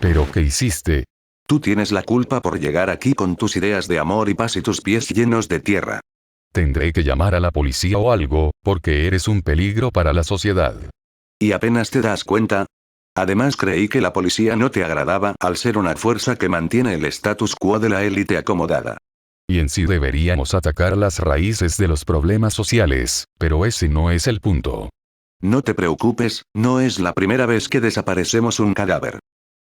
¿Pero qué hiciste? Tú tienes la culpa por llegar aquí con tus ideas de amor y paz y tus pies llenos de tierra. Tendré que llamar a la policía o algo, porque eres un peligro para la sociedad. ¿Y apenas te das cuenta? Además creí que la policía no te agradaba al ser una fuerza que mantiene el status quo de la élite acomodada. Y en sí deberíamos atacar las raíces de los problemas sociales, pero ese no es el punto. No te preocupes, no es la primera vez que desaparecemos un cadáver.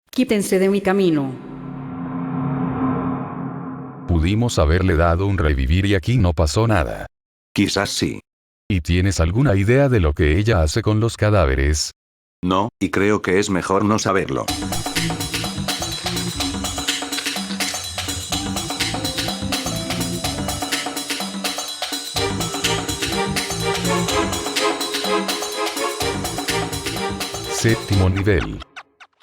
Quítense de mi camino. Pudimos haberle dado un revivir y aquí no pasó nada. Quizás sí. ¿Y tienes alguna idea de lo que ella hace con los cadáveres? No, y creo que es mejor no saberlo. Séptimo nivel.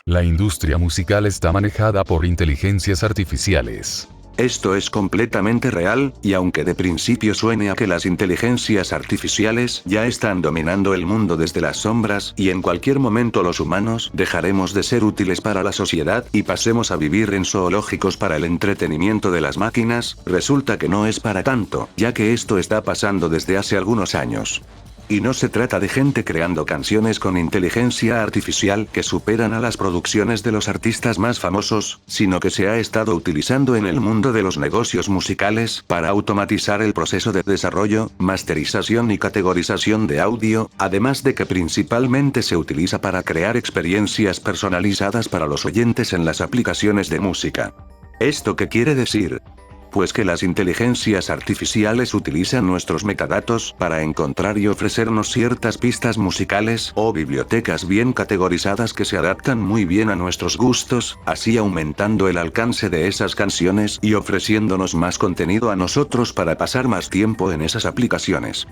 La industria musical está manejada por inteligencias artificiales. Esto es completamente real, y aunque de principio suene a que las inteligencias artificiales ya están dominando el mundo desde las sombras y en cualquier momento los humanos dejaremos de ser útiles para la sociedad y pasemos a vivir en zoológicos para el entretenimiento de las máquinas, resulta que no es para tanto, ya que esto está pasando desde hace algunos años. Y no se trata de gente creando canciones con inteligencia artificial que superan a las producciones de los artistas más famosos, sino que se ha estado utilizando en el mundo de los negocios musicales para automatizar el proceso de desarrollo, masterización y categorización de audio, además de que principalmente se utiliza para crear experiencias personalizadas para los oyentes en las aplicaciones de música. ¿Esto qué quiere decir? Pues que las inteligencias artificiales utilizan nuestros metadatos para encontrar y ofrecernos ciertas pistas musicales o bibliotecas bien categorizadas que se adaptan muy bien a nuestros gustos, así aumentando el alcance de esas canciones y ofreciéndonos más contenido a nosotros para pasar más tiempo en esas aplicaciones.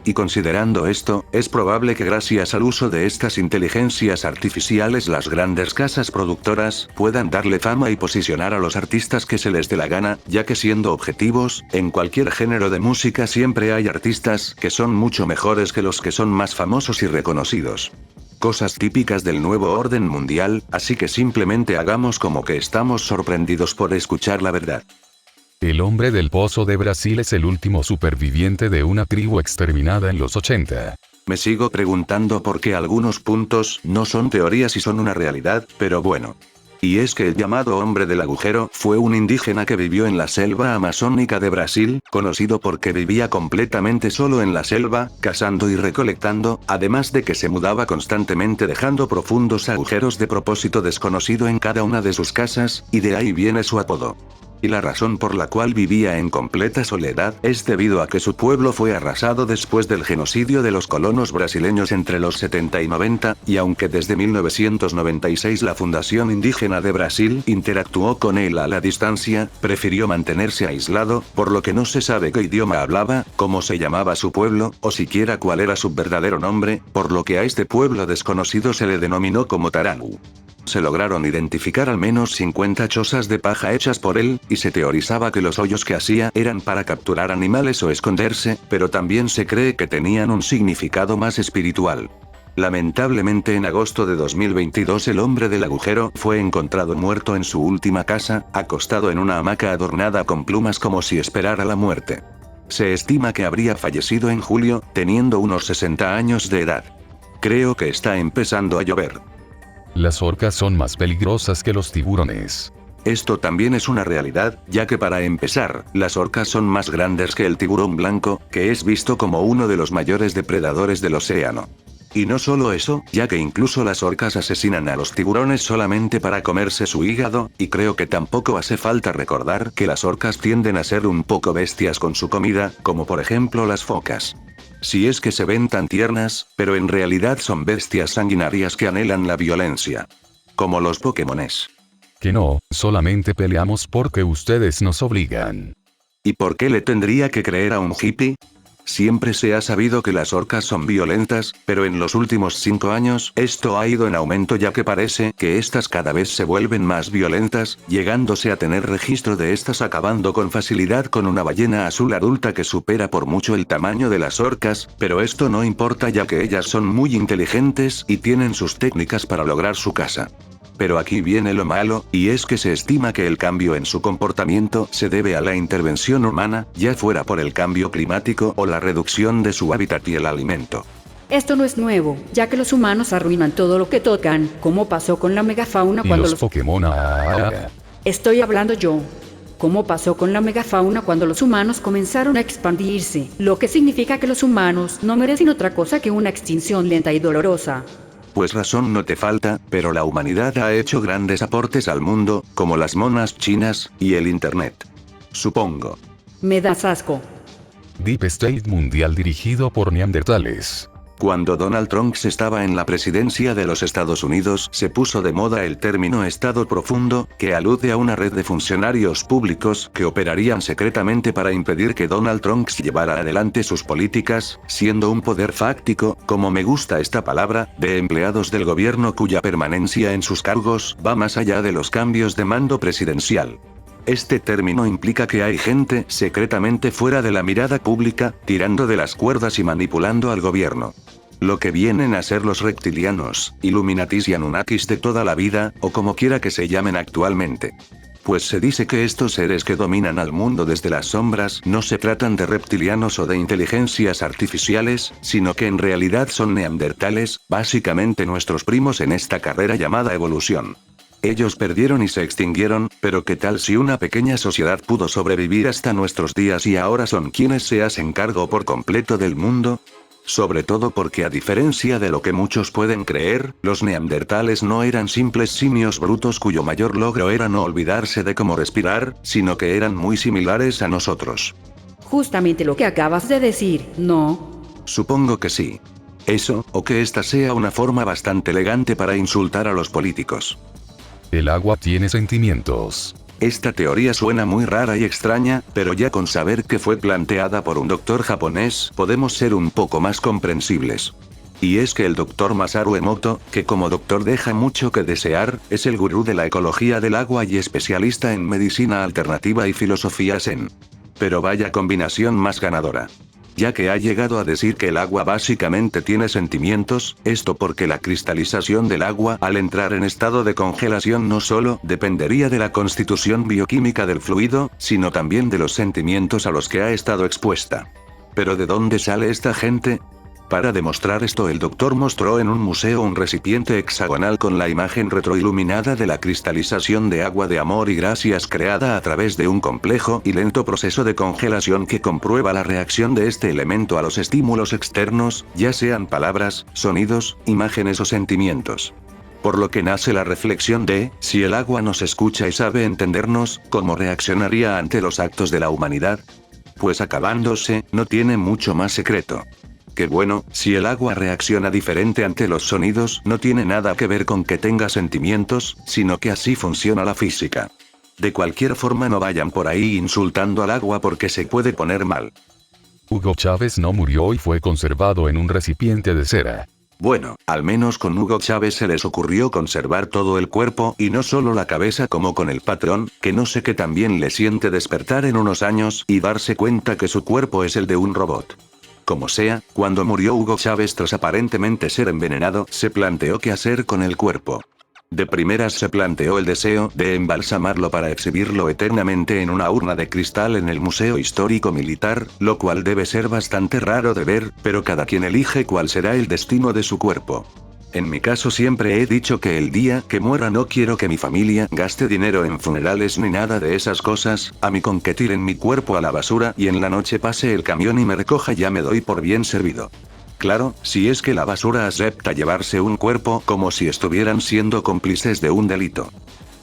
Y considerando esto, es probable que gracias al uso de estas inteligencias artificiales las grandes casas productoras puedan darle fama y posicionar a los artistas que se les dé la gana, ya que siendo objetivos, en cualquier género de música siempre hay artistas que son mucho mejores que los que son más famosos y reconocidos. Cosas típicas del nuevo orden mundial, así que simplemente hagamos como que estamos sorprendidos por escuchar la verdad. El hombre del pozo de Brasil es el último superviviente de una tribu exterminada en los 80. Me sigo preguntando por qué algunos puntos no son teorías y son una realidad, pero bueno. Y es que el llamado hombre del agujero fue un indígena que vivió en la selva amazónica de Brasil, conocido porque vivía completamente solo en la selva, cazando y recolectando, además de que se mudaba constantemente dejando profundos agujeros de propósito desconocido en cada una de sus casas, y de ahí viene su apodo. Y la razón por la cual vivía en completa soledad es debido a que su pueblo fue arrasado después del genocidio de los colonos brasileños entre los 70 y 90, y aunque desde 1996 la Fundación Indígena de Brasil interactuó con él a la distancia, prefirió mantenerse aislado, por lo que no se sabe qué idioma hablaba, cómo se llamaba su pueblo, o siquiera cuál era su verdadero nombre, por lo que a este pueblo desconocido se le denominó como Tarangu. Se lograron identificar al menos 50 chozas de paja hechas por él, y se teorizaba que los hoyos que hacía eran para capturar animales o esconderse, pero también se cree que tenían un significado más espiritual. Lamentablemente en agosto de 2022 el hombre del agujero fue encontrado muerto en su última casa, acostado en una hamaca adornada con plumas como si esperara la muerte. Se estima que habría fallecido en julio, teniendo unos 60 años de edad. Creo que está empezando a llover. Las orcas son más peligrosas que los tiburones. Esto también es una realidad, ya que para empezar, las orcas son más grandes que el tiburón blanco, que es visto como uno de los mayores depredadores del océano. Y no solo eso, ya que incluso las orcas asesinan a los tiburones solamente para comerse su hígado, y creo que tampoco hace falta recordar que las orcas tienden a ser un poco bestias con su comida, como por ejemplo las focas. Si es que se ven tan tiernas, pero en realidad son bestias sanguinarias que anhelan la violencia. Como los Pokémones. Que no, solamente peleamos porque ustedes nos obligan. ¿Y por qué le tendría que creer a un hippie? Siempre se ha sabido que las orcas son violentas, pero en los últimos 5 años esto ha ido en aumento ya que parece que estas cada vez se vuelven más violentas, llegándose a tener registro de estas acabando con facilidad con una ballena azul adulta que supera por mucho el tamaño de las orcas, pero esto no importa ya que ellas son muy inteligentes y tienen sus técnicas para lograr su caza. Pero aquí viene lo malo, y es que se estima que el cambio en su comportamiento se debe a la intervención humana, ya fuera por el cambio climático o la reducción de su hábitat y el alimento. Esto no es nuevo, ya que los humanos arruinan todo lo que tocan, como pasó con la megafauna Y cuando los Pokémon. Estoy hablando yo. Como pasó con la megafauna cuando los humanos comenzaron a expandirse, lo que significa que los humanos no merecen otra cosa que una extinción lenta y dolorosa. Pues razón no te falta, pero la humanidad ha hecho grandes aportes al mundo, como las monas chinas, y el internet. Supongo. Me das asco. Deep State mundial dirigido por neandertales. Cuando Donald Trump estaba en la presidencia de los Estados Unidos, se puso de moda el término Estado profundo, que alude a una red de funcionarios públicos que operarían secretamente para impedir que Donald Trump llevara adelante sus políticas, siendo un poder fáctico, como me gusta esta palabra, de empleados del gobierno cuya permanencia en sus cargos va más allá de los cambios de mando presidencial. Este término implica que hay gente secretamente fuera de la mirada pública, tirando de las cuerdas y manipulando al gobierno. Lo que vienen a ser los reptilianos, Illuminatis y Anunnakis de toda la vida, o como quiera que se llamen actualmente. Pues se dice que estos seres que dominan al mundo desde las sombras no se tratan de reptilianos o de inteligencias artificiales, sino que en realidad son neandertales, básicamente nuestros primos en esta carrera llamada evolución. Ellos perdieron y se extinguieron, pero ¿qué tal si una pequeña sociedad pudo sobrevivir hasta nuestros días y ahora son quienes se hacen cargo por completo del mundo? Sobre todo porque a diferencia de lo que muchos pueden creer, los neandertales no eran simples simios brutos cuyo mayor logro era no olvidarse de cómo respirar, sino que eran muy similares a nosotros. Justamente lo que acabas de decir, ¿no? Supongo que sí. Eso, o que esta sea una forma bastante elegante para insultar a los políticos. El agua tiene sentimientos. Esta teoría suena muy rara y extraña, pero ya con saber que fue planteada por un doctor japonés, podemos ser un poco más comprensibles. Y es que el doctor Masaru Emoto, que como doctor deja mucho que desear, es el gurú de la ecología del agua y especialista en medicina alternativa y filosofía zen. Pero vaya combinación más ganadora. Ya que ha llegado a decir que el agua básicamente tiene sentimientos, esto porque la cristalización del agua al entrar en estado de congelación no solo dependería de la constitución bioquímica del fluido, sino también de los sentimientos a los que ha estado expuesta. ¿Pero de dónde sale esta gente? Para demostrar esto el doctor mostró en un museo un recipiente hexagonal con la imagen retroiluminada de la cristalización de agua de amor y gracias creada a través de un complejo y lento proceso de congelación que comprueba la reacción de este elemento a los estímulos externos, ya sean palabras, sonidos, imágenes o sentimientos. Por lo que nace la reflexión de, si el agua nos escucha y sabe entendernos, ¿cómo reaccionaría ante los actos de la humanidad? Pues acabándose, no tiene mucho más secreto. Que bueno, si el agua reacciona diferente ante los sonidos, no tiene nada que ver con que tenga sentimientos, sino que así funciona la física. De cualquier forma no vayan por ahí insultando al agua porque se puede poner mal. Hugo Chávez no murió y fue conservado en un recipiente de cera. Bueno, al menos con Hugo Chávez se les ocurrió conservar todo el cuerpo y no solo la cabeza como con el patrón, que no sé qué también le siente despertar en unos años y darse cuenta que su cuerpo es el de un robot. Como sea, cuando murió Hugo Chávez tras aparentemente ser envenenado, se planteó qué hacer con el cuerpo. De primeras se planteó el deseo de embalsamarlo para exhibirlo eternamente en una urna de cristal en el Museo Histórico Militar, lo cual debe ser bastante raro de ver, pero cada quien elige cuál será el destino de su cuerpo. En mi caso siempre he dicho que el día que muera no quiero que mi familia gaste dinero en funerales ni nada de esas cosas, a mí con que tiren mi cuerpo a la basura y en la noche pase el camión y me recoja ya me doy por bien servido. Claro, si es que la basura acepta llevarse un cuerpo como si estuvieran siendo cómplices de un delito.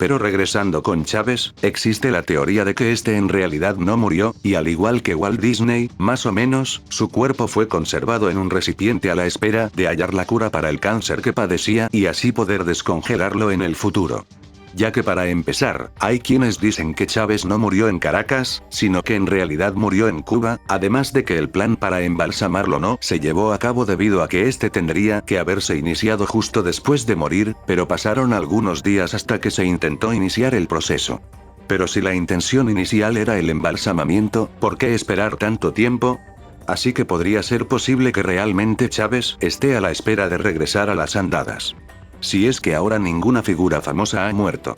Pero regresando con Chávez, existe la teoría de que este en realidad no murió, y al igual que Walt Disney, más o menos, su cuerpo fue conservado en un recipiente a la espera de hallar la cura para el cáncer que padecía y así poder descongelarlo en el futuro. Ya que para empezar, hay quienes dicen que Chávez no murió en Caracas, sino que en realidad murió en Cuba, además de que el plan para embalsamarlo no se llevó a cabo debido a que este tendría que haberse iniciado justo después de morir, pero pasaron algunos días hasta que se intentó iniciar el proceso. Pero si la intención inicial era el embalsamamiento, ¿por qué esperar tanto tiempo? Así que podría ser posible que realmente Chávez esté a la espera de regresar a las andadas. Si es que ahora ninguna figura famosa ha muerto.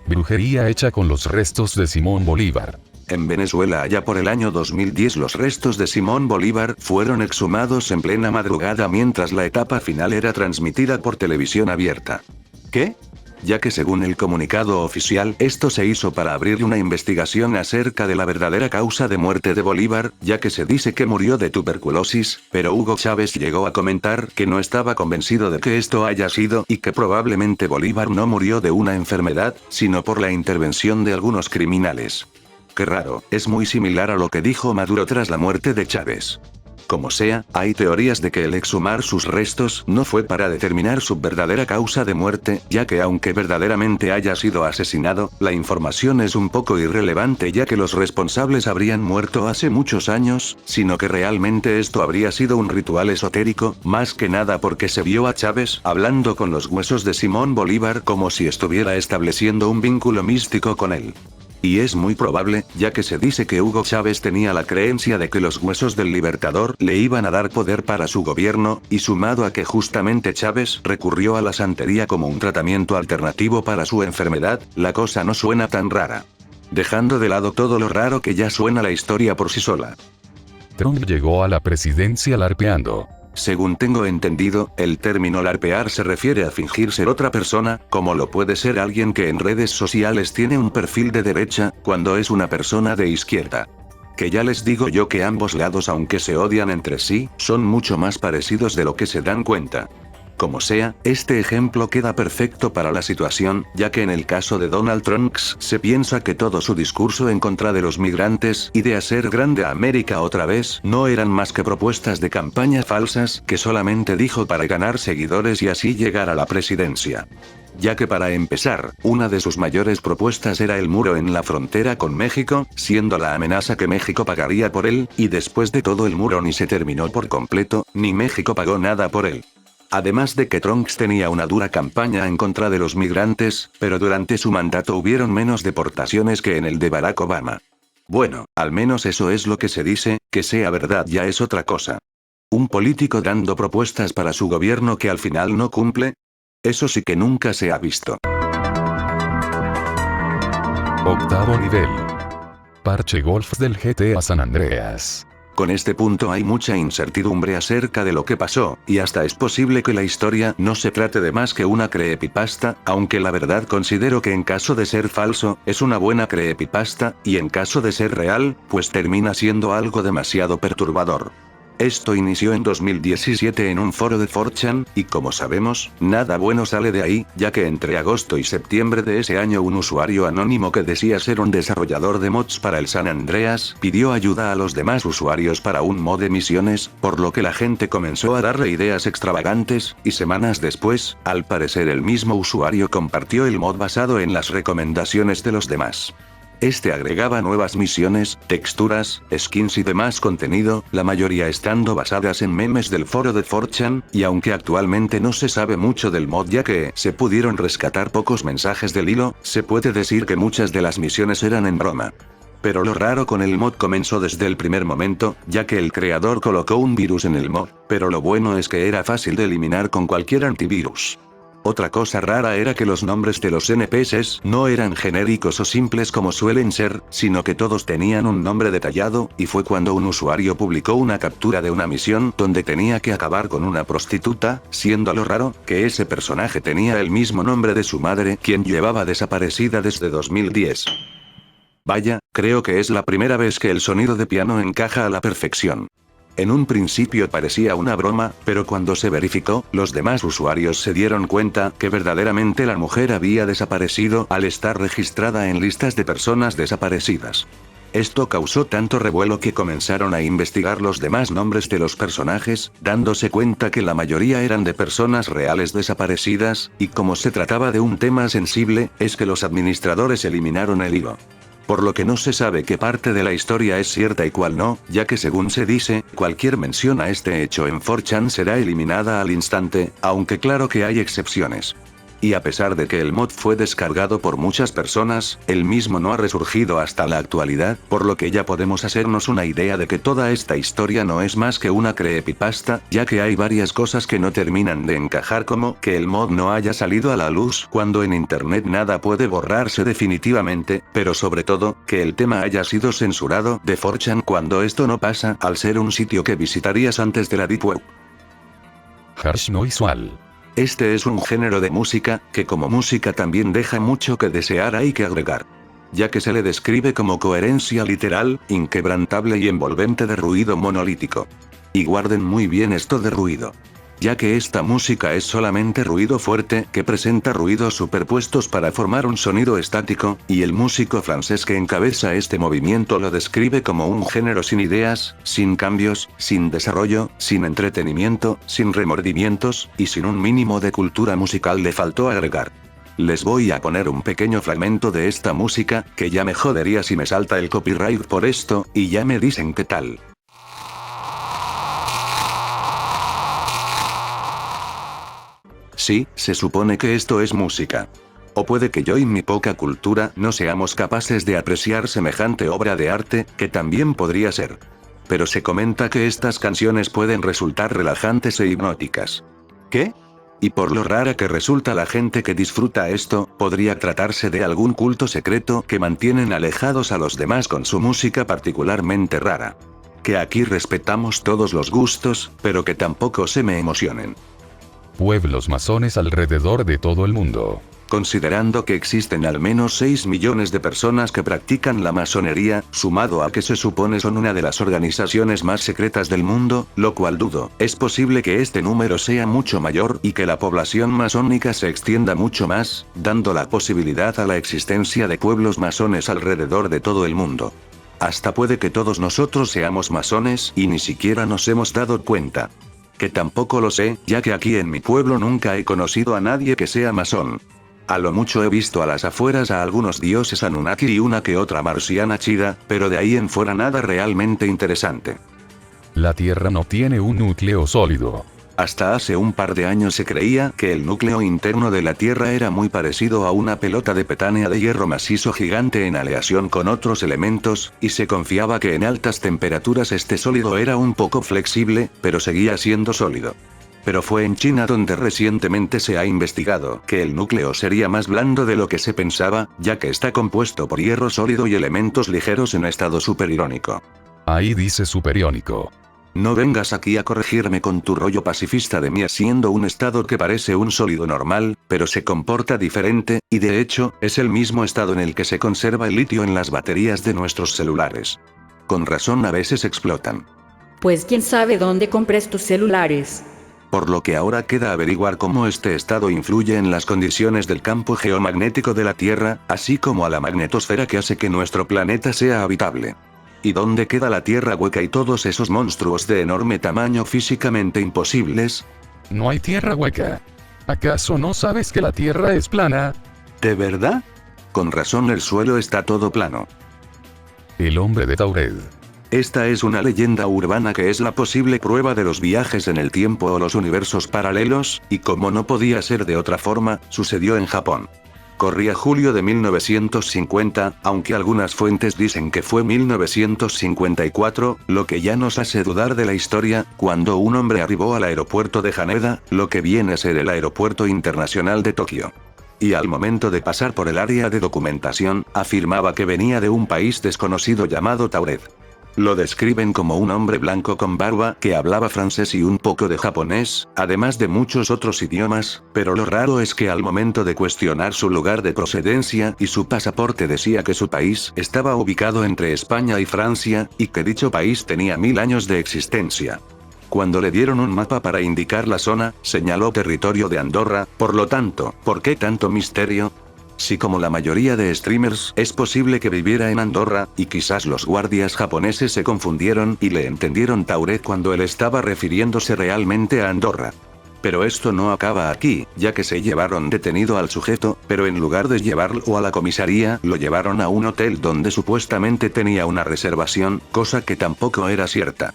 Brujería hecha con los restos de Simón Bolívar. En Venezuela allá por el año 2010 los restos de Simón Bolívar fueron exhumados en plena madrugada mientras la etapa final era transmitida por televisión abierta. ¿Qué? Ya que según el comunicado oficial, esto se hizo para abrir una investigación acerca de la verdadera causa de muerte de Bolívar, ya que se dice que murió de tuberculosis, pero Hugo Chávez llegó a comentar que no estaba convencido de que esto haya sido y que probablemente Bolívar no murió de una enfermedad, sino por la intervención de algunos criminales. Qué raro, es muy similar a lo que dijo Maduro tras la muerte de Chávez. Como sea, hay teorías de que el exhumar sus restos no fue para determinar su verdadera causa de muerte, ya que aunque verdaderamente haya sido asesinado, la información es un poco irrelevante ya que los responsables habrían muerto hace muchos años, sino que realmente esto habría sido un ritual esotérico, más que nada porque se vio a Chávez hablando con los huesos de Simón Bolívar como si estuviera estableciendo un vínculo místico con él. Y es muy probable, ya que se dice que Hugo Chávez tenía la creencia de que los huesos del libertador le iban a dar poder para su gobierno, y sumado a que justamente Chávez recurrió a la santería como un tratamiento alternativo para su enfermedad, la cosa no suena tan rara. Dejando de lado todo lo raro que ya suena la historia por sí sola. Trump llegó a la presidencia larpeando. Según tengo entendido, el término larpear se refiere a fingir ser otra persona, como lo puede ser alguien que en redes sociales tiene un perfil de derecha, cuando es una persona de izquierda. Que ya les digo yo que ambos lados, aunque se odian entre sí, son mucho más parecidos de lo que se dan cuenta. Como sea, este ejemplo queda perfecto para la situación, ya que en el caso de Donald Trump se piensa que todo su discurso en contra de los migrantes y de hacer grande a América otra vez no eran más que propuestas de campaña falsas que solamente dijo para ganar seguidores y así llegar a la presidencia. Ya que para empezar, una de sus mayores propuestas era el muro en la frontera con México, siendo la amenaza que México pagaría por él, y después de todo el muro ni se terminó por completo, ni México pagó nada por él. Además de que Trump tenía una dura campaña en contra de los migrantes, pero durante su mandato hubieron menos deportaciones que en el de Barack Obama. Bueno, al menos eso es lo que se dice, que sea verdad ya es otra cosa. ¿Un político dando propuestas para su gobierno que al final no cumple? Eso sí que nunca se ha visto. Octavo nivel. Parche Golf del GTA San Andreas. Con este punto hay mucha incertidumbre acerca de lo que pasó, y hasta es posible que la historia no se trate de más que una creepypasta, aunque la verdad considero que en caso de ser falso, es una buena creepypasta, y en caso de ser real, pues termina siendo algo demasiado perturbador. Esto inició en 2017 en un foro de 4chan, y como sabemos, nada bueno sale de ahí, ya que entre agosto y septiembre de ese año un usuario anónimo que decía ser un desarrollador de mods para el San Andreas, pidió ayuda a los demás usuarios para un mod de misiones, por lo que la gente comenzó a darle ideas extravagantes, y semanas después, al parecer el mismo usuario compartió el mod basado en las recomendaciones de los demás. Este agregaba nuevas misiones, texturas, skins y demás contenido, la mayoría estando basadas en memes del foro de 4chan, y aunque actualmente no se sabe mucho del mod ya que se pudieron rescatar pocos mensajes del hilo, se puede decir que muchas de las misiones eran en broma. Pero lo raro con el mod comenzó desde el primer momento, ya que el creador colocó un virus en el mod, pero lo bueno es que era fácil de eliminar con cualquier antivirus. Otra cosa rara era que los nombres de los NPCs no eran genéricos o simples como suelen ser, sino que todos tenían un nombre detallado, y fue cuando un usuario publicó una captura de una misión donde tenía que acabar con una prostituta, siendo lo raro, que ese personaje tenía el mismo nombre de su madre, quien llevaba desaparecida desde 2010. Vaya, creo que es la primera vez que el sonido de piano encaja a la perfección. En un principio parecía una broma, pero cuando se verificó, los demás usuarios se dieron cuenta que verdaderamente la mujer había desaparecido al estar registrada en listas de personas desaparecidas. Esto causó tanto revuelo que comenzaron a investigar los demás nombres de los personajes, dándose cuenta que la mayoría eran de personas reales desaparecidas, y como se trataba de un tema sensible, es que los administradores eliminaron el hilo. Por lo que no se sabe qué parte de la historia es cierta y cuál no, ya que según se dice, cualquier mención a este hecho en 4chan será eliminada al instante, aunque claro que hay excepciones. Y a pesar de que el mod fue descargado por muchas personas, el mismo no ha resurgido hasta la actualidad, por lo que ya podemos hacernos una idea de que toda esta historia no es más que una creepypasta, ya que hay varias cosas que no terminan de encajar, como que el mod no haya salido a la luz cuando en internet nada puede borrarse definitivamente, pero sobre todo, que el tema haya sido censurado de 4chan cuando esto no pasa al ser un sitio que visitarías antes de la Deep Web. Harsh no visual. Este es un género de música, que como música también deja mucho que desear, hay que agregar. Ya que se le describe como coherencia literal, inquebrantable y envolvente de ruido monolítico. Y guarden muy bien esto de ruido. Ya que esta música es solamente ruido fuerte, que presenta ruidos superpuestos para formar un sonido estático, y el músico francés que encabeza este movimiento lo describe como un género sin ideas, sin cambios, sin desarrollo, sin entretenimiento, sin remordimientos, y sin un mínimo de cultura musical, le faltó agregar. Les voy a poner un pequeño fragmento de esta música, que ya me jodería si me salta el copyright por esto, y ya me dicen qué tal. Sí, se supone que esto es música. O puede que yo y mi poca cultura no seamos capaces de apreciar semejante obra de arte, que también podría ser. Pero se comenta que estas canciones pueden resultar relajantes e hipnóticas. ¿Qué? Y por lo rara que resulta la gente que disfruta esto, podría tratarse de algún culto secreto que mantienen alejados a los demás con su música particularmente rara. Que aquí respetamos todos los gustos, pero que tampoco se me emocionen. Pueblos masones alrededor de todo el mundo. Considerando que existen al menos 6 millones de personas que practican la masonería, sumado a que se supone son una de las organizaciones más secretas del mundo, lo cual dudo, es posible que este número sea mucho mayor y que la población masónica se extienda mucho más, dando la posibilidad a la existencia de pueblos masones alrededor de todo el mundo. Hasta puede que todos nosotros seamos masones y ni siquiera nos hemos dado cuenta. Que tampoco lo sé, ya que aquí en mi pueblo nunca he conocido a nadie que sea masón. A lo mucho he visto a las afueras a algunos dioses Anunnaki y una que otra marciana chida, pero de ahí en fuera nada realmente interesante. La Tierra no tiene un núcleo sólido. Hasta hace un par de años se creía que el núcleo interno de la Tierra era muy parecido a una pelota de petánea de hierro macizo gigante en aleación con otros elementos, y se confiaba que en altas temperaturas este sólido era un poco flexible, pero seguía siendo sólido. Pero fue en China donde recientemente se ha investigado que el núcleo sería más blando de lo que se pensaba, ya que está compuesto por hierro sólido y elementos ligeros en estado superiónico. Ahí dice superiónico. No vengas aquí a corregirme con tu rollo pacifista de mí, siendo un estado que parece un sólido normal, pero se comporta diferente, y de hecho, es el mismo estado en el que se conserva el litio en las baterías de nuestros celulares. Con razón a veces explotan. Pues quién sabe dónde compres tus celulares. Por lo que ahora queda averiguar cómo este estado influye en las condiciones del campo geomagnético de la Tierra, así como a la magnetosfera que hace que nuestro planeta sea habitable. ¿Y dónde queda la Tierra hueca y todos esos monstruos de enorme tamaño físicamente imposibles? No hay tierra hueca. ¿Acaso no sabes que la Tierra es plana? ¿De verdad? Con razón el suelo está todo plano. El hombre de Tauret. Esta es una leyenda urbana que es la posible prueba de los viajes en el tiempo o los universos paralelos, y como no podía ser de otra forma, sucedió en Japón. Corría julio de 1950, aunque algunas fuentes dicen que fue 1954, lo que ya nos hace dudar de la historia, cuando un hombre arribó al aeropuerto de Haneda, lo que viene a ser el aeropuerto internacional de Tokio. Y al momento de pasar por el área de documentación, afirmaba que venía de un país desconocido llamado Tauret. Lo describen como un hombre blanco con barba que hablaba francés y un poco de japonés, además de muchos otros idiomas, pero lo raro es que al momento de cuestionar su lugar de procedencia y su pasaporte decía que su país estaba ubicado entre España y Francia, y que dicho país tenía 1000 años de existencia. Cuando le dieron un mapa para indicar la zona, señaló territorio de Andorra, por lo tanto, ¿por qué tanto misterio? Si como la mayoría de streamers, es posible que viviera en Andorra, y quizás los guardias japoneses se confundieron y le entendieron Tauret cuando él estaba refiriéndose realmente a Andorra. Pero esto no acaba aquí, ya que se llevaron detenido al sujeto, pero en lugar de llevarlo a la comisaría, lo llevaron a un hotel donde supuestamente tenía una reservación, cosa que tampoco era cierta.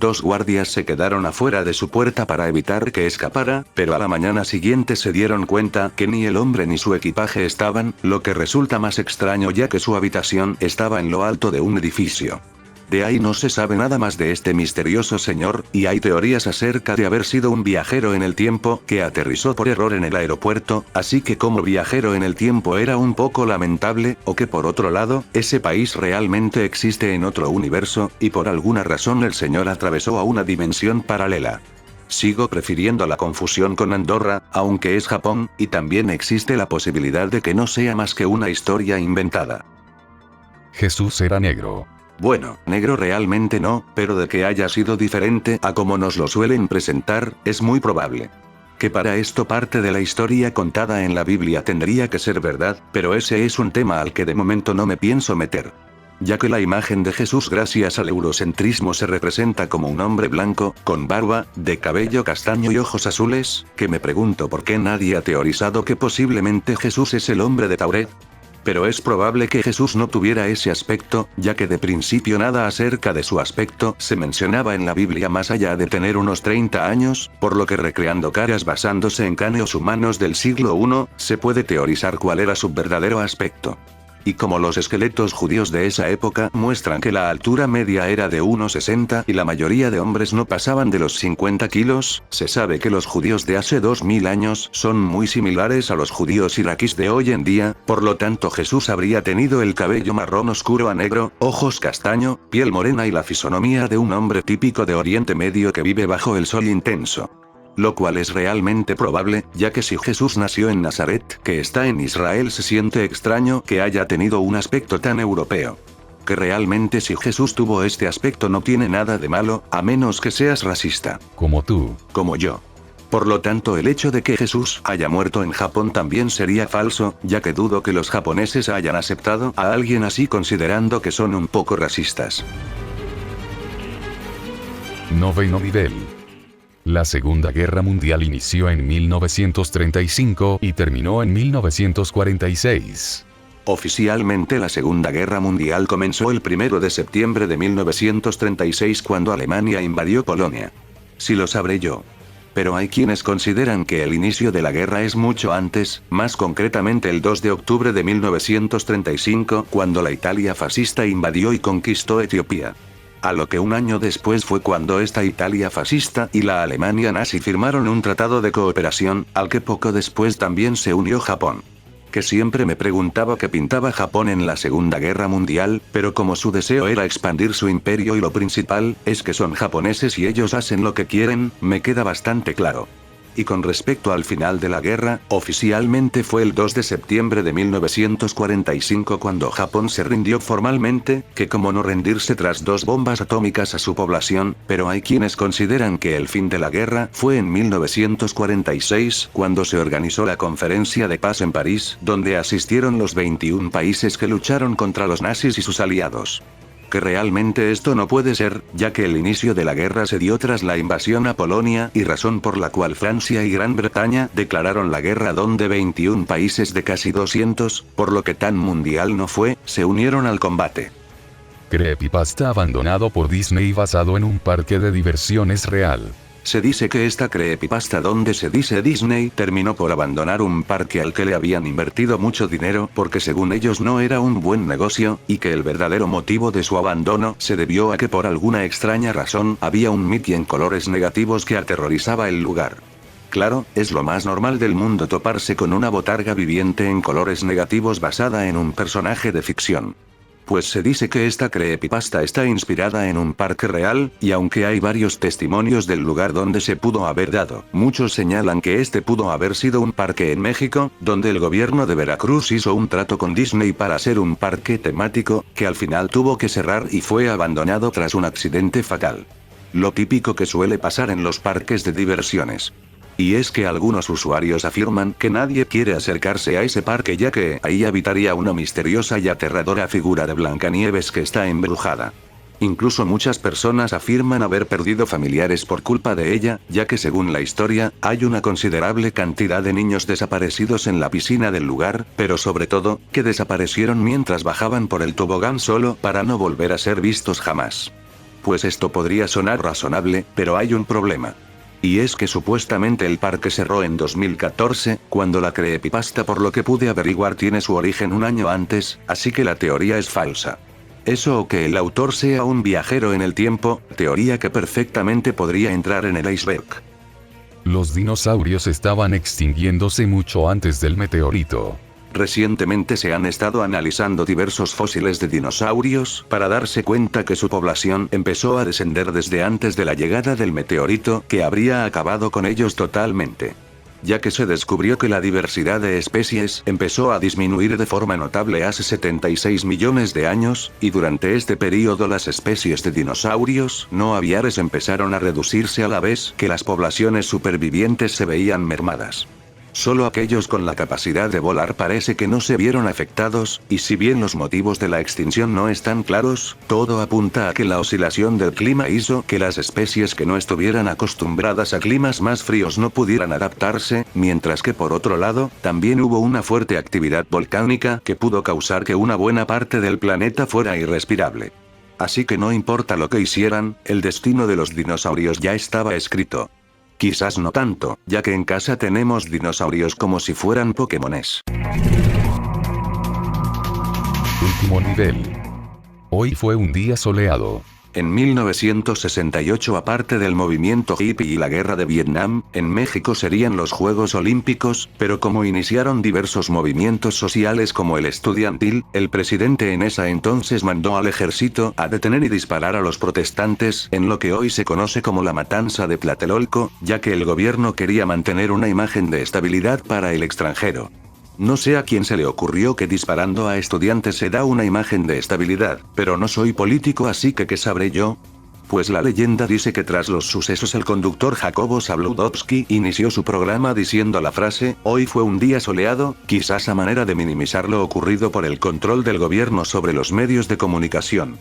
2 guardias se quedaron afuera de su puerta para evitar que escapara, pero a la mañana siguiente se dieron cuenta que ni el hombre ni su equipaje estaban, lo que resulta más extraño ya que su habitación estaba en lo alto de un edificio. De ahí no se sabe nada más de este misterioso señor, y hay teorías acerca de haber sido un viajero en el tiempo que aterrizó por error en el aeropuerto, así que como viajero en el tiempo era un poco lamentable, o que por otro lado, ese país realmente existe en otro universo, y por alguna razón el señor atravesó a una dimensión paralela. Sigo prefiriendo la confusión con Andorra, aunque es Japón, y también existe la posibilidad de que no sea más que una historia inventada. Jesús era negro. Bueno, negro realmente no, pero de que haya sido diferente a como nos lo suelen presentar, es muy probable. Que para esto parte de la historia contada en la Biblia tendría que ser verdad, pero ese es un tema al que de momento no me pienso meter. Ya que la imagen de Jesús gracias al eurocentrismo se representa como un hombre blanco, con barba, de cabello castaño y ojos azules, que me pregunto por qué nadie ha teorizado que posiblemente Jesús es el hombre de Tauret. Pero es probable que Jesús no tuviera ese aspecto, ya que de principio nada acerca de su aspecto se mencionaba en la Biblia más allá de tener unos 30 años, por lo que recreando caras basándose en cráneos humanos del siglo I, se puede teorizar cuál era su verdadero aspecto. Y como los esqueletos judíos de esa época muestran que la altura media era de 1,60 y la mayoría de hombres no pasaban de los 50 kilos, se sabe que los judíos de hace 2000 años son muy similares a los judíos iraquíes de hoy en día, por lo tanto Jesús habría tenido el cabello marrón oscuro a negro, ojos castaño, piel morena y la fisonomía de un hombre típico de Oriente Medio que vive bajo el sol intenso. Lo cual es realmente probable, ya que si Jesús nació en Nazaret, que está en Israel, se siente extraño que haya tenido un aspecto tan europeo. Que realmente si Jesús tuvo este aspecto no tiene nada de malo, a menos que seas racista. Como tú. Como yo. Por lo tanto el hecho de que Jesús haya muerto en Japón también sería falso, ya que dudo que los japoneses hayan aceptado a alguien así considerando que son un poco racistas. Noveno nivel. La Segunda Guerra Mundial inició en 1935 y terminó en 1946. Oficialmente la Segunda Guerra Mundial comenzó el 1 de septiembre de 1936 cuando Alemania invadió Polonia. Si lo sabré yo. Pero hay quienes consideran que el inicio de la guerra es mucho antes, más concretamente el 2 de octubre de 1935 cuando la Italia fascista invadió y conquistó Etiopía. A lo que un año después fue cuando esta Italia fascista y la Alemania nazi firmaron un tratado de cooperación, al que poco después también se unió Japón. Que siempre me preguntaba qué pintaba Japón en la Segunda Guerra Mundial, pero como su deseo era expandir su imperio y lo principal es que son japoneses y ellos hacen lo que quieren, me queda bastante claro. Y con respecto al final de la guerra, oficialmente fue el 2 de septiembre de 1945 cuando Japón se rindió formalmente, que como no rendirse tras 2 bombas atómicas a su población, pero hay quienes consideran que el fin de la guerra fue en 1946 cuando se organizó la Conferencia de Paz en París, donde asistieron los 21 países que lucharon contra los nazis y sus aliados. Que realmente esto no puede ser, ya que el inicio de la guerra se dio tras la invasión a Polonia y razón por la cual Francia y Gran Bretaña declararon la guerra donde 21 países de casi 200, por lo que tan mundial no fue, se unieron al combate. Creepypasta abandonado por Disney basado en un parque de diversiones real. Se dice que esta creepypasta donde se dice Disney terminó por abandonar un parque al que le habían invertido mucho dinero porque según ellos no era un buen negocio, y que el verdadero motivo de su abandono se debió a que por alguna extraña razón había un Mickey en colores negativos que aterrorizaba el lugar. Claro, es lo más normal del mundo toparse con una botarga viviente en colores negativos basada en un personaje de ficción. Pues se dice que esta creepypasta está inspirada en un parque real, y aunque hay varios testimonios del lugar donde se pudo haber dado, muchos señalan que este pudo haber sido un parque en México, donde el gobierno de Veracruz hizo un trato con Disney para hacer un parque temático, que al final tuvo que cerrar y fue abandonado tras un accidente fatal. Lo típico que suele pasar en los parques de diversiones. Y es que algunos usuarios afirman que nadie quiere acercarse a ese parque ya que ahí habitaría una misteriosa y aterradora figura de Blancanieves que está embrujada. Incluso muchas personas afirman haber perdido familiares por culpa de ella, ya que según la historia, hay una considerable cantidad de niños desaparecidos en la piscina del lugar, pero sobre todo, que desaparecieron mientras bajaban por el tobogán solo para no volver a ser vistos jamás. Pues esto podría sonar razonable, pero hay un problema. Y es que supuestamente el parque cerró en 2014, cuando la creepypasta por lo que pude averiguar tiene su origen un año antes, así que la teoría es falsa. Eso o que el autor sea un viajero en el tiempo, teoría que perfectamente podría entrar en el iceberg. Los dinosaurios estaban extinguiéndose mucho antes del meteorito. Recientemente se han estado analizando diversos fósiles de dinosaurios para darse cuenta que su población empezó a descender desde antes de la llegada del meteorito, que habría acabado con ellos totalmente. Ya que se descubrió que la diversidad de especies empezó a disminuir de forma notable hace 76 millones de años, y durante este período las especies de dinosaurios no aviares empezaron a reducirse a la vez que las poblaciones supervivientes se veían mermadas. Solo aquellos con la capacidad de volar parece que no se vieron afectados, y si bien los motivos de la extinción no están claros, todo apunta a que la oscilación del clima hizo que las especies que no estuvieran acostumbradas a climas más fríos no pudieran adaptarse, mientras que por otro lado, también hubo una fuerte actividad volcánica que pudo causar que una buena parte del planeta fuera irrespirable. Así que no importa lo que hicieran, el destino de los dinosaurios ya estaba escrito. Quizás no tanto, ya que en casa tenemos dinosaurios como si fueran Pokémones. Último nivel. Hoy fue un día soleado. En 1968, aparte del movimiento hippie y la guerra de Vietnam, en México serían los Juegos Olímpicos, pero como iniciaron diversos movimientos sociales como el estudiantil, el presidente en esa entonces mandó al ejército a detener y disparar a los protestantes en lo que hoy se conoce como la matanza de Tlatelolco, ya que el gobierno quería mantener una imagen de estabilidad para el extranjero. No sé a quién se le ocurrió que disparando a estudiantes se da una imagen de estabilidad, pero no soy político así que ¿qué sabré yo? Pues la leyenda dice que tras los sucesos el conductor Jacobo Zabludovsky inició su programa diciendo la frase, hoy fue un día soleado, quizás a manera de minimizar lo ocurrido por el control del gobierno sobre los medios de comunicación.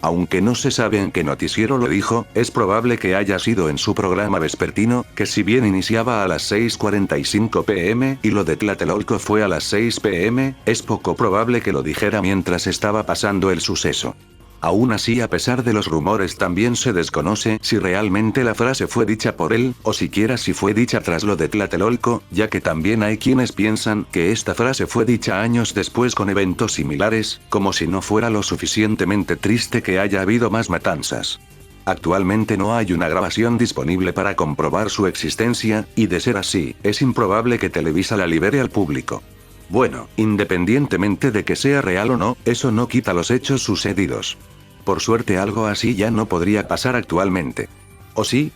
Aunque no se sabe en qué noticiero lo dijo, es probable que haya sido en su programa vespertino, que si bien iniciaba a las 6:45 p.m. y lo de Tlatelolco fue a las 6 p.m., es poco probable que lo dijera mientras estaba pasando el suceso. Aún así, a pesar de los rumores, también se desconoce si realmente la frase fue dicha por él, o siquiera si fue dicha tras lo de Tlatelolco, ya que también hay quienes piensan que esta frase fue dicha años después con eventos similares, como si no fuera lo suficientemente triste que haya habido más matanzas. Actualmente no hay una grabación disponible para comprobar su existencia, y de ser así, es improbable que Televisa la libere al público. Bueno, independientemente de que sea real o no, eso no quita los hechos sucedidos. Por suerte algo así ya no podría pasar actualmente. ¿O sí?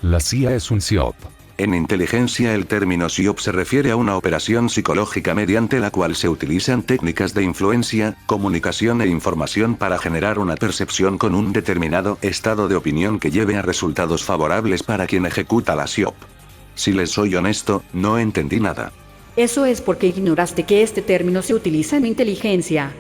La CIA es un SIOP. En inteligencia el término SIOP se refiere a una operación psicológica mediante la cual se utilizan técnicas de influencia, comunicación e información para generar una percepción con un determinado estado de opinión que lleve a resultados favorables para quien ejecuta la SIOP. Si les soy honesto, no entendí nada. Eso es porque ignoraste que este término se utiliza en inteligencia.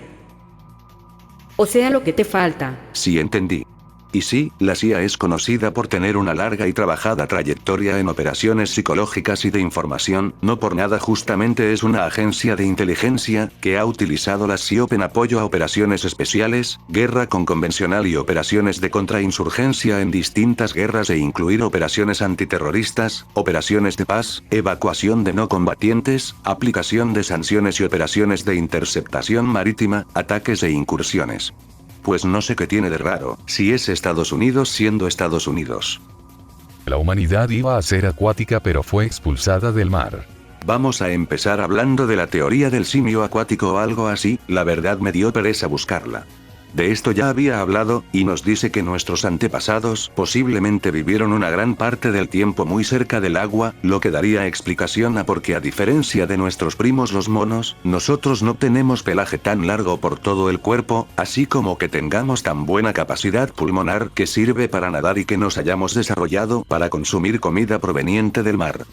O sea, lo que te falta. Sí entendí. Y sí, la CIA es conocida por tener una larga y trabajada trayectoria en operaciones psicológicas y de información, no por nada justamente es una agencia de inteligencia, que ha utilizado la SIOP en apoyo a operaciones especiales, guerra con convencional y operaciones de contrainsurgencia en distintas guerras e incluir operaciones antiterroristas, operaciones de paz, evacuación de no combatientes, aplicación de sanciones y operaciones de interceptación marítima, ataques e incursiones. Pues no sé qué tiene de raro, si es Estados Unidos siendo Estados Unidos. La humanidad iba a ser acuática pero fue expulsada del mar. Vamos a empezar hablando de la teoría del simio acuático o algo así, la verdad me dio pereza buscarla. De esto ya había hablado, y nos dice que nuestros antepasados posiblemente vivieron una gran parte del tiempo muy cerca del agua, lo que daría explicación a por qué a diferencia de nuestros primos los monos, nosotros no tenemos pelaje tan largo por todo el cuerpo, así como que tengamos tan buena capacidad pulmonar que sirve para nadar y que nos hayamos desarrollado para consumir comida proveniente del mar.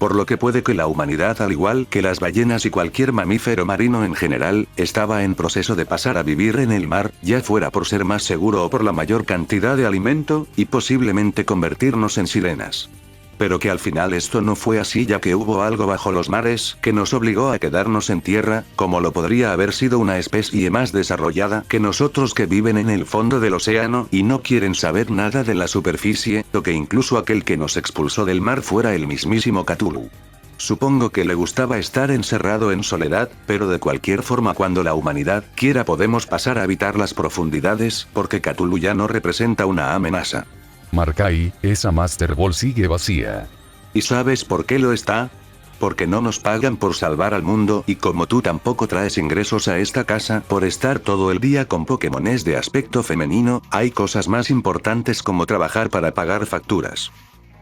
Por lo que puede que la humanidad, al igual que las ballenas y cualquier mamífero marino en general, estaba en proceso de pasar a vivir en el mar, ya fuera por ser más seguro o por la mayor cantidad de alimento, y posiblemente convertirnos en sirenas. Pero que al final esto no fue así, ya que hubo algo bajo los mares que nos obligó a quedarnos en tierra, como lo podría haber sido una especie más desarrollada que nosotros que viven en el fondo del océano y no quieren saber nada de la superficie, o que incluso aquel que nos expulsó del mar fuera el mismísimo Cthulhu. Supongo que le gustaba estar encerrado en soledad, pero de cualquier forma cuando la humanidad quiera podemos pasar a habitar las profundidades, porque Cthulhu ya no representa una amenaza. Markai, esa Master Ball sigue vacía. ¿Y sabes por qué lo está? Porque no nos pagan por salvar al mundo y como tú tampoco traes ingresos a esta casa por estar todo el día con Pokémones de aspecto femenino, hay cosas más importantes como trabajar para pagar facturas.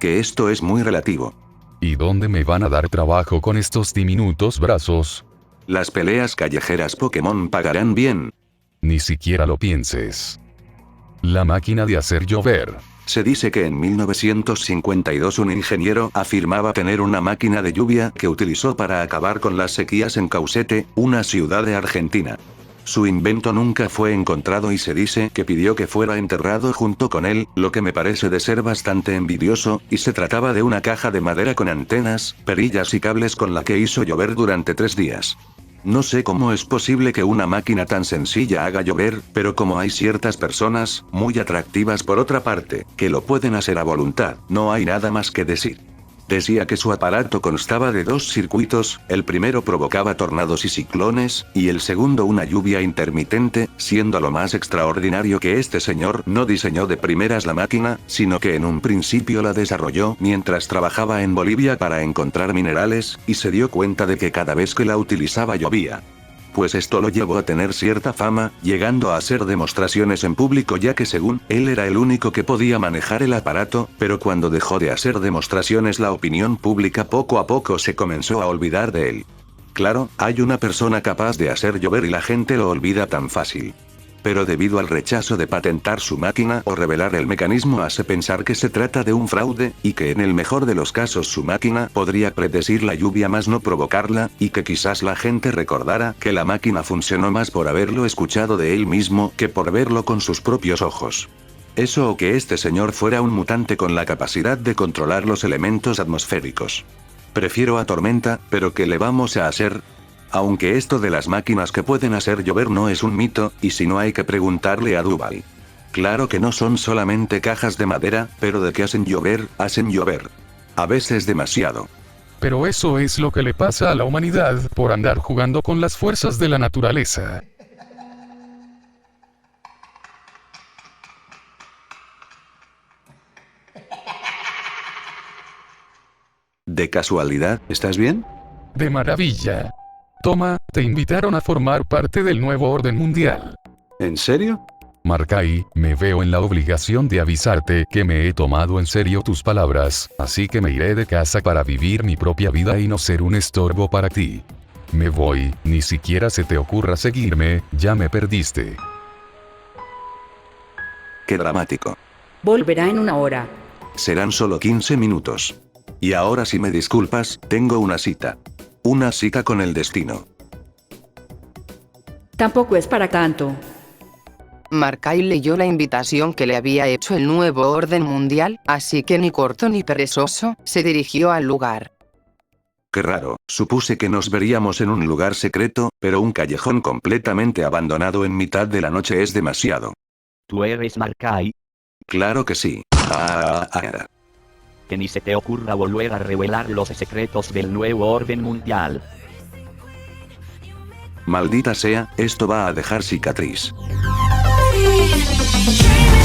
Que esto es muy relativo. ¿Y dónde me van a dar trabajo con estos diminutos brazos? Las peleas callejeras Pokémon pagarán bien. Ni siquiera lo pienses. La máquina de hacer llover. Se dice que en 1952 un ingeniero afirmaba tener una máquina de lluvia que utilizó para acabar con las sequías en Caucete, una ciudad de Argentina. Su invento nunca fue encontrado y se dice que pidió que fuera enterrado junto con él, lo que me parece de ser bastante envidioso, y se trataba de una caja de madera con antenas, perillas y cables con la que hizo llover durante 3 días. No sé cómo es posible que una máquina tan sencilla haga llover, pero como hay ciertas personas, muy atractivas por otra parte, que lo pueden hacer a voluntad, no hay nada más que decir. Decía que su aparato constaba de 2 circuitos, el primero provocaba tornados y ciclones, y el segundo una lluvia intermitente, siendo lo más extraordinario que este señor no diseñó de primeras la máquina, sino que en un principio la desarrolló mientras trabajaba en Bolivia para encontrar minerales, y se dio cuenta de que cada vez que la utilizaba llovía. Pues esto lo llevó a tener cierta fama, llegando a hacer demostraciones en público ya que según él era el único que podía manejar el aparato, pero cuando dejó de hacer demostraciones la opinión pública poco a poco se comenzó a olvidar de él. Claro, hay una persona capaz de hacer llover y la gente lo olvida tan fácil. Pero debido al rechazo de patentar su máquina o revelar el mecanismo hace pensar que se trata de un fraude, y que en el mejor de los casos su máquina podría predecir la lluvia más no provocarla, y que quizás la gente recordara que la máquina funcionó más por haberlo escuchado de él mismo que por verlo con sus propios ojos. Eso o que este señor fuera un mutante con la capacidad de controlar los elementos atmosféricos. Prefiero a Tormenta, pero ¿qué le vamos a hacer? Aunque esto de las máquinas que pueden hacer llover no es un mito, y si no hay que preguntarle a Duval. Claro que no son solamente cajas de madera, pero de que hacen llover, hacen llover. A veces demasiado. Pero eso es lo que le pasa a la humanidad por andar jugando con las fuerzas de la naturaleza. ¿De casualidad, estás bien? De maravilla. Toma, te invitaron a formar parte del nuevo orden mundial. ¿En serio? Markai, me veo en la obligación de avisarte que me he tomado en serio tus palabras, así que me iré de casa para vivir mi propia vida y no ser un estorbo para ti. Me voy, ni siquiera se te ocurra seguirme, ya me perdiste. Qué dramático. Volverá en 1 hora. Serán solo 15 minutos. Y ahora si me disculpas, tengo una cita. Una cita con el destino. Tampoco es para tanto. Markai leyó la invitación que le había hecho el nuevo orden mundial, así que ni corto ni perezoso, se dirigió al lugar. Qué raro, supuse que nos veríamos en un lugar secreto, pero un callejón completamente abandonado en mitad de la noche es demasiado. ¿Tú eres Markai? Claro que sí. Que ni se te ocurra volver a revelar los secretos del nuevo orden mundial. Maldita sea, esto va a dejar cicatriz. Dreaming